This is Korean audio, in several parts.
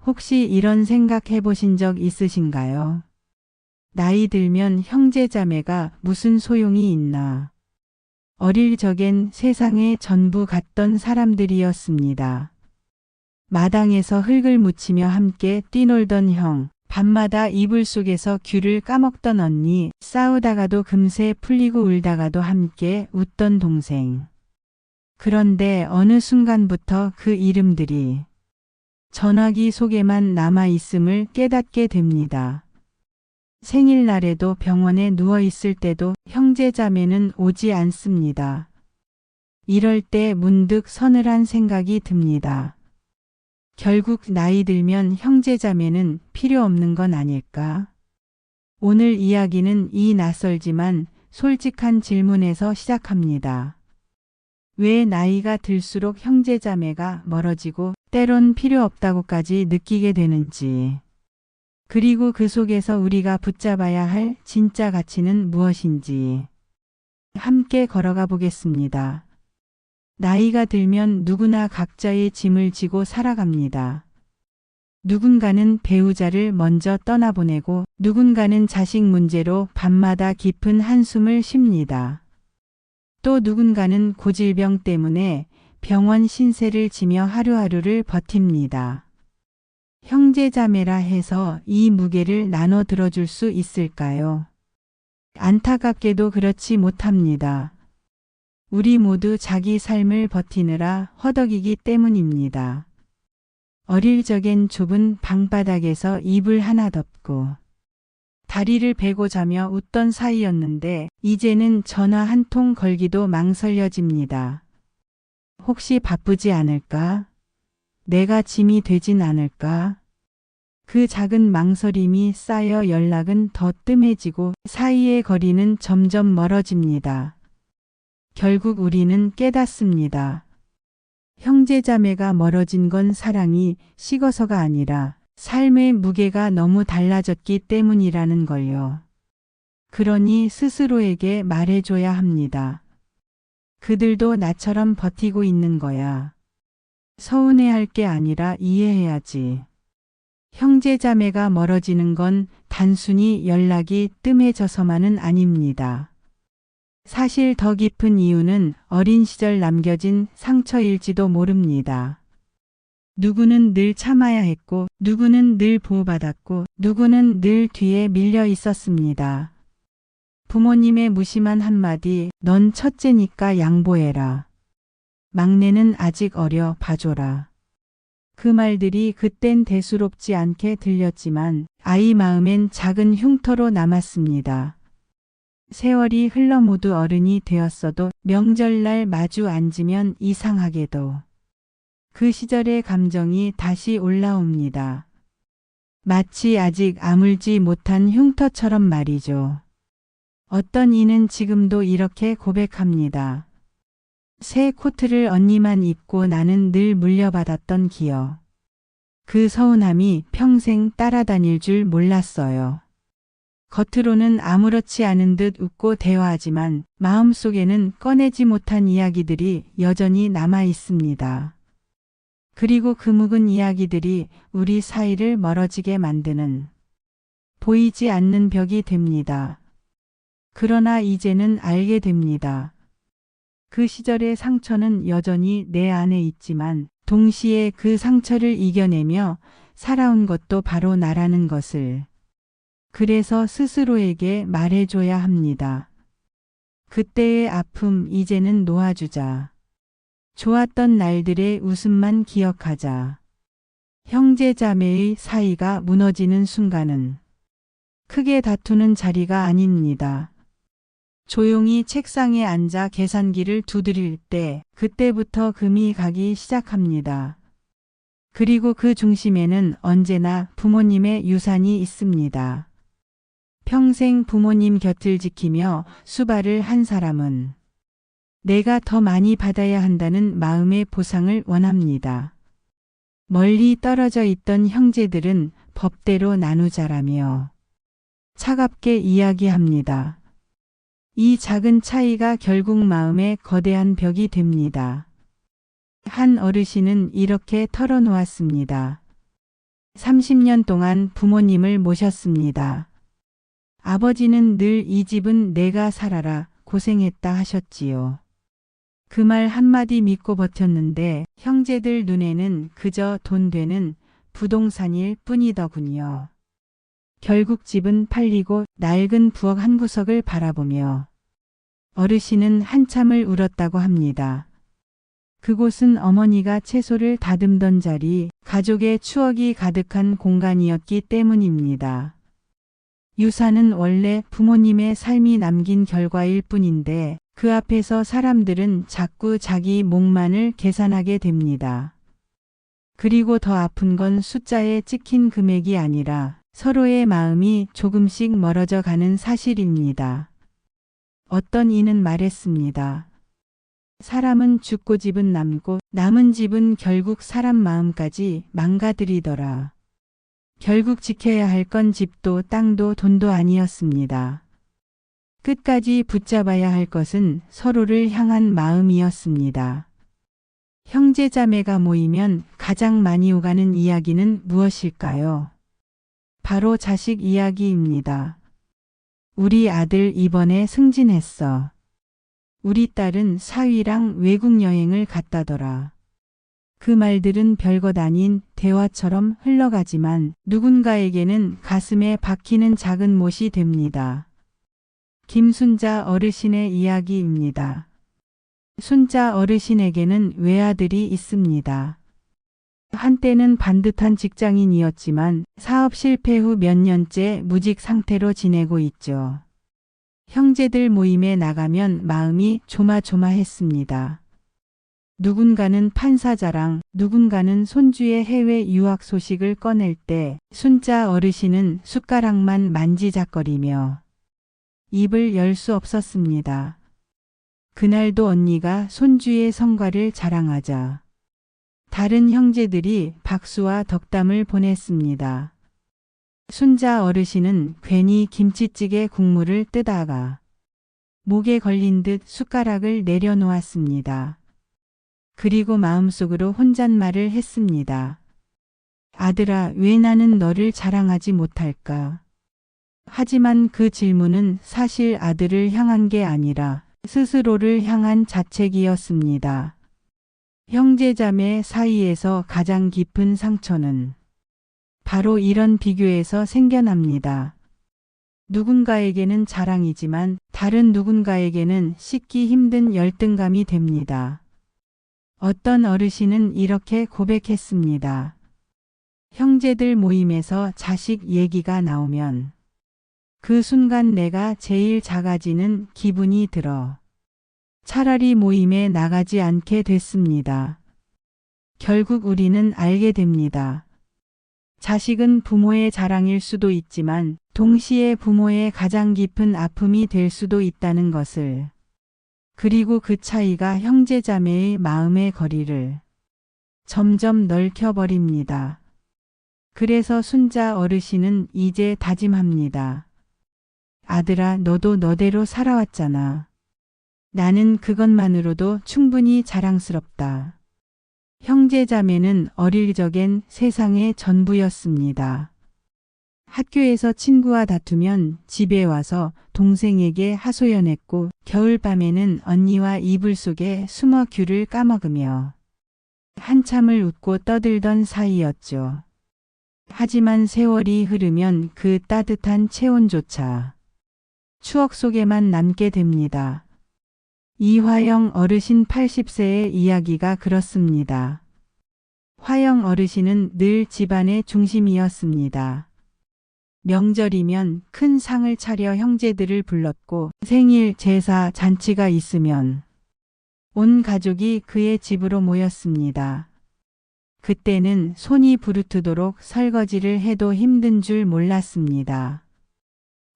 혹시 이런 생각 해보신 적 있으신가요? 나이 들면 형제자매가 무슨 소용이 있나? 어릴 적엔 세상의 전부 같던 사람들이었습니다. 마당에서 흙을 묻히며 함께 뛰놀던 형, 밤마다 이불 속에서 귤을 까먹던 언니, 싸우다가도 금세 풀리고 울다가도 함께 웃던 동생. 그런데 어느 순간부터 그 이름들이 전화기 속에만 남아 있음을 깨닫게 됩니다. 생일날에도 병원에 누워 있을 때도 형제자매는 오지 않습니다. 이럴 때 문득 서늘한 생각이 듭니다. 결국 나이 들면 형제자매는 필요 없는 건 아닐까? 오늘 이야기는 이 낯설지만 솔직한 질문에서 시작합니다. 왜 나이가 들수록 형제자매가 멀어지고 때론 필요 없다고까지 느끼게 되는지, 그리고 그 속에서 우리가 붙잡아야 할 진짜 가치는 무엇인지 함께 걸어가 보겠습니다. 나이가 들면 누구나 각자의 짐을 지고 살아갑니다. 누군가는 배우자를 먼저 떠나보내고 누군가는 자식 문제로 밤마다 깊은 한숨을 쉽니다. 또 누군가는 고질병 때문에 병원 신세를 지며 하루하루를 버팁니다. 형제자매라 해서 이 무게를 나눠 들어줄 수 있을까요? 안타깝게도 그렇지 못합니다. 우리 모두 자기 삶을 버티느라 허덕이기 때문입니다. 어릴 적엔 좁은 방바닥에서 이불 하나 덮고 다리를 베고 자며 웃던 사이였는데 이제는 전화 한 통 걸기도 망설여집니다. 혹시 바쁘지 않을까? 내가 짐이 되진 않을까? 그 작은 망설임이 쌓여 연락은 더 뜸해지고 사이의 거리는 점점 멀어집니다. 결국 우리는 깨닫습니다. 형제자매가 멀어진 건 사랑이 식어서가 아니라 삶의 무게가 너무 달라졌기 때문이라는 걸요. 그러니 스스로에게 말해줘야 합니다. 그들도 나처럼 버티고 있는 거야. 서운해할 게 아니라 이해해야지. 형제자매가 멀어지는 건 단순히 연락이 뜸해져서만은 아닙니다. 사실 더 깊은 이유는 어린 시절 남겨진 상처일지도 모릅니다. 누구는 늘 참아야 했고, 누구는 늘 보호받았고, 누구는 늘 뒤에 밀려 있었습니다. 부모님의 무심한 한마디, 넌 첫째니까 양보해라. 막내는 아직 어려, 봐줘라. 그 말들이 그땐 대수롭지 않게 들렸지만 아이 마음엔 작은 흉터로 남았습니다. 세월이 흘러 모두 어른이 되었어도 명절날 마주 앉으면 이상하게도 그 시절의 감정이 다시 올라옵니다. 마치 아직 아물지 못한 흉터처럼 말이죠. 어떤 이는 지금도 이렇게 고백합니다. 새 코트를 언니만 입고 나는 늘 물려받았던 기억. 그 서운함이 평생 따라다닐 줄 몰랐어요. 겉으로는 아무렇지 않은 듯 웃고 대화하지만 마음속에는 꺼내지 못한 이야기들이 여전히 남아 있습니다. 그리고 그 묵은 이야기들이 우리 사이를 멀어지게 만드는 보이지 않는 벽이 됩니다. 그러나 이제는 알게 됩니다. 그 시절의 상처는 여전히 내 안에 있지만 동시에 그 상처를 이겨내며 살아온 것도 바로 나라는 것을. 그래서 스스로에게 말해줘야 합니다. 그때의 아픔 이제는 놓아주자. 좋았던 날들의 웃음만 기억하자. 형제자매의 사이가 무너지는 순간은 크게 다투는 자리가 아닙니다. 조용히 책상에 앉아 계산기를 두드릴 때 그때부터 금이 가기 시작합니다. 그리고 그 중심에는 언제나 부모님의 유산이 있습니다. 평생 부모님 곁을 지키며 수발을 한 사람은 내가 더 많이 받아야 한다는 마음의 보상을 원합니다. 멀리 떨어져 있던 형제들은 법대로 나누자라며 차갑게 이야기합니다. 이 작은 차이가 결국 마음의 거대한 벽이 됩니다. 한 어르신은 이렇게 털어놓았습니다. 30년 동안 부모님을 모셨습니다. 아버지는 늘 이 집은 내가 살아라 고생했다 하셨지요. 그 말 한마디 믿고 버텼는데 형제들 눈에는 그저 돈 되는 부동산일 뿐이더군요. 결국 집은 팔리고 낡은 부엌 한 구석을 바라보며 어르신은 한참을 울었다고 합니다. 그곳은 어머니가 채소를 다듬던 자리, 가족의 추억이 가득한 공간이었기 때문입니다. 유산은 원래 부모님의 삶이 남긴 결과일 뿐인데 그 앞에서 사람들은 자꾸 자기 몫만을 계산하게 됩니다. 그리고 더 아픈 건 숫자에 찍힌 금액이 아니라 서로의 마음이 조금씩 멀어져 가는 사실입니다. 어떤 이는 말했습니다. 사람은 죽고 집은 남고 남은 집은 결국 사람 마음까지 망가뜨리더라. 결국 지켜야 할 건 집도 땅도 돈도 아니었습니다. 끝까지 붙잡아야 할 것은 서로를 향한 마음이었습니다. 형제자매가 모이면 가장 많이 오가는 이야기는 무엇일까요? 바로 자식 이야기입니다. 우리 아들 이번에 승진했어. 우리 딸은 사위랑 외국 여행을 갔다더라. 그 말들은 별것 아닌 대화처럼 흘러가지만 누군가에게는 가슴에 박히는 작은 못이 됩니다. 김순자 어르신의 이야기입니다. 순자 어르신에게는 외아들이 있습니다. 한때는 반듯한 직장인이었지만 사업 실패 후 몇 년째 무직 상태로 지내고 있죠. 형제들 모임에 나가면 마음이 조마조마했습니다. 누군가는 판사 자랑, 누군가는 손주의 해외 유학 소식을 꺼낼 때 순자 어르신은 숟가락만 만지작거리며 입을 열 수 없었습니다. 그날도 언니가 손주의 성과를 자랑하자 다른 형제들이 박수와 덕담을 보냈습니다. 순자 어르신은 괜히 김치찌개 국물을 뜨다가 목에 걸린 듯 숟가락을 내려놓았습니다. 그리고 마음속으로 혼잣말을 했습니다. 아들아, 왜 나는 너를 자랑하지 못할까? 하지만 그 질문은 사실 아들을 향한 게 아니라 스스로를 향한 자책이었습니다. 형제자매 사이에서 가장 깊은 상처는 바로 이런 비교에서 생겨납니다. 누군가에게는 자랑이지만 다른 누군가에게는 씻기 힘든 열등감이 됩니다. 어떤 어르신은 이렇게 고백했습니다. 형제들 모임에서 자식 얘기가 나오면 그 순간 내가 제일 작아지는 기분이 들어 차라리 모임에 나가지 않게 됐습니다. 결국 우리는 알게 됩니다. 자식은 부모의 자랑일 수도 있지만 동시에 부모의 가장 깊은 아픔이 될 수도 있다는 것을. 그리고 그 차이가 형제자매의 마음의 거리를 점점 넓혀버립니다. 그래서 순자 어르신은 이제 다짐합니다. 아들아, 너도 너대로 살아왔잖아. 나는 그것만으로도 충분히 자랑스럽다. 형제자매는 어릴 적엔 세상의 전부였습니다. 학교에서 친구와 다투면 집에 와서 동생에게 하소연했고 겨울밤에는 언니와 이불 속에 숨어 귤을 까먹으며 한참을 웃고 떠들던 사이였죠. 하지만 세월이 흐르면 그 따뜻한 체온조차 추억 속에만 남게 됩니다. 이화영 어르신 80세의 이야기가 그렇습니다. 화영 어르신은 늘 집안의 중심이었습니다. 명절이면 큰 상을 차려 형제들을 불렀고 생일, 제사, 잔치가 있으면 온 가족이 그의 집으로 모였습니다. 그때는 손이 부르트도록 설거지를 해도 힘든 줄 몰랐습니다.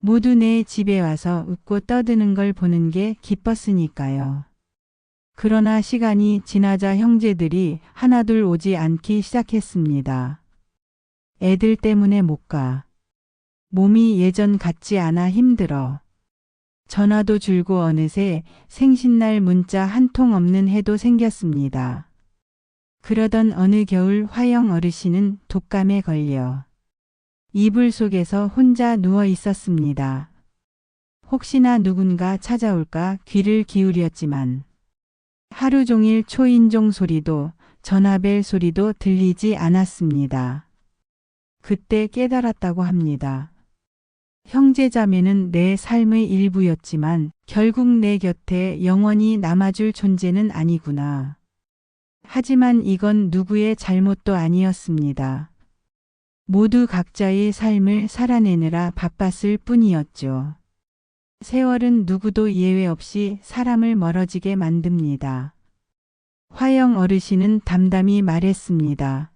모두 내 집에 와서 웃고 떠드는 걸 보는 게 기뻤으니까요. 그러나 시간이 지나자 형제들이 하나둘 오지 않기 시작했습니다. 애들 때문에 못 가. 몸이 예전 같지 않아 힘들어. 전화도 줄고 어느새 생신날 문자 한 통 없는 해도 생겼습니다. 그러던 어느 겨울 화영 어르신은 독감에 걸려 이불 속에서 혼자 누워 있었습니다. 혹시나 누군가 찾아올까 귀를 기울였지만 하루 종일 초인종 소리도 전화벨 소리도 들리지 않았습니다. 그때 깨달았다고 합니다. 형제자매는 내 삶의 일부였지만 결국 내 곁에 영원히 남아줄 존재는 아니구나. 하지만 이건 누구의 잘못도 아니었습니다. 모두 각자의 삶을 살아내느라 바빴을 뿐이었죠. 세월은 누구도 예외 없이 사람을 멀어지게 만듭니다. 화영 어르신은 담담히 말했습니다.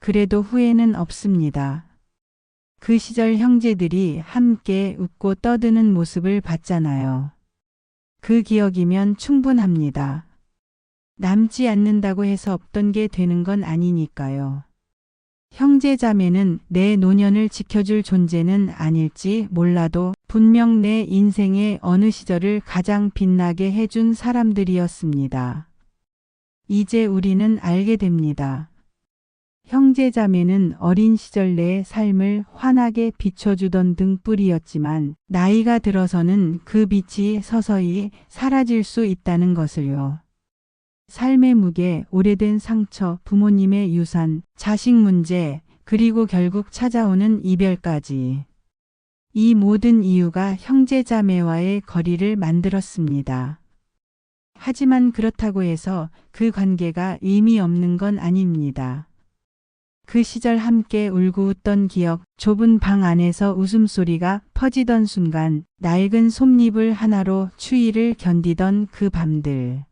그래도 후회는 없습니다. 그 시절 형제들이 함께 웃고 떠드는 모습을 봤잖아요. 그 기억이면 충분합니다. 남지 않는다고 해서 없던 게 되는 건 아니니까요. 형제자매는 내 노년을 지켜줄 존재는 아닐지 몰라도 분명 내 인생의 어느 시절을 가장 빛나게 해준 사람들이었습니다. 이제 우리는 알게 됩니다. 형제자매는 어린 시절 내 삶을 환하게 비춰주던 등불이었지만 나이가 들어서는 그 빛이 서서히 사라질 수 있다는 것을요. 삶의 무게, 오래된 상처, 부모님의 유산, 자식 문제, 그리고 결국 찾아오는 이별까지. 이 모든 이유가 형제자매와의 거리를 만들었습니다. 하지만 그렇다고 해서 그 관계가 의미 없는 건 아닙니다. 그 시절 함께 울고 웃던 기억, 좁은 방 안에서 웃음소리가 퍼지던 순간, 낡은 솜잎을 하나로 추위를 견디던 그 밤들.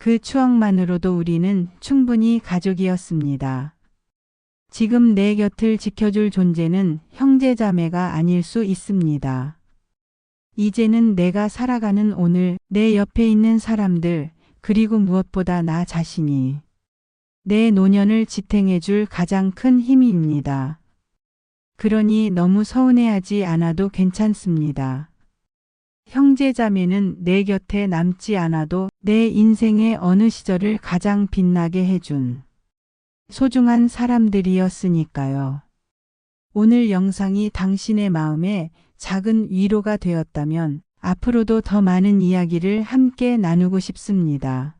그 추억만으로도 우리는 충분히 가족이었습니다. 지금 내 곁을 지켜줄 존재는 형제자매가 아닐 수 있습니다. 이제는 내가 살아가는 오늘, 내 옆에 있는 사람들, 그리고 무엇보다 나 자신이 내 노년을 지탱해줄 가장 큰 힘입니다. 그러니 너무 서운해하지 않아도 괜찮습니다. 형제자매는 내 곁에 남지 않아도 내 인생의 어느 시절을 가장 빛나게 해준 소중한 사람들이었으니까요. 오늘 영상이 당신의 마음에 작은 위로가 되었다면 앞으로도 더 많은 이야기를 함께 나누고 싶습니다.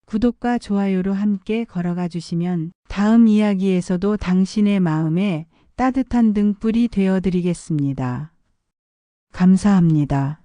구독과 좋아요로 함께 걸어가 주시면 다음 이야기에서도 당신의 마음에 따뜻한 등불이 되어드리겠습니다. 감사합니다.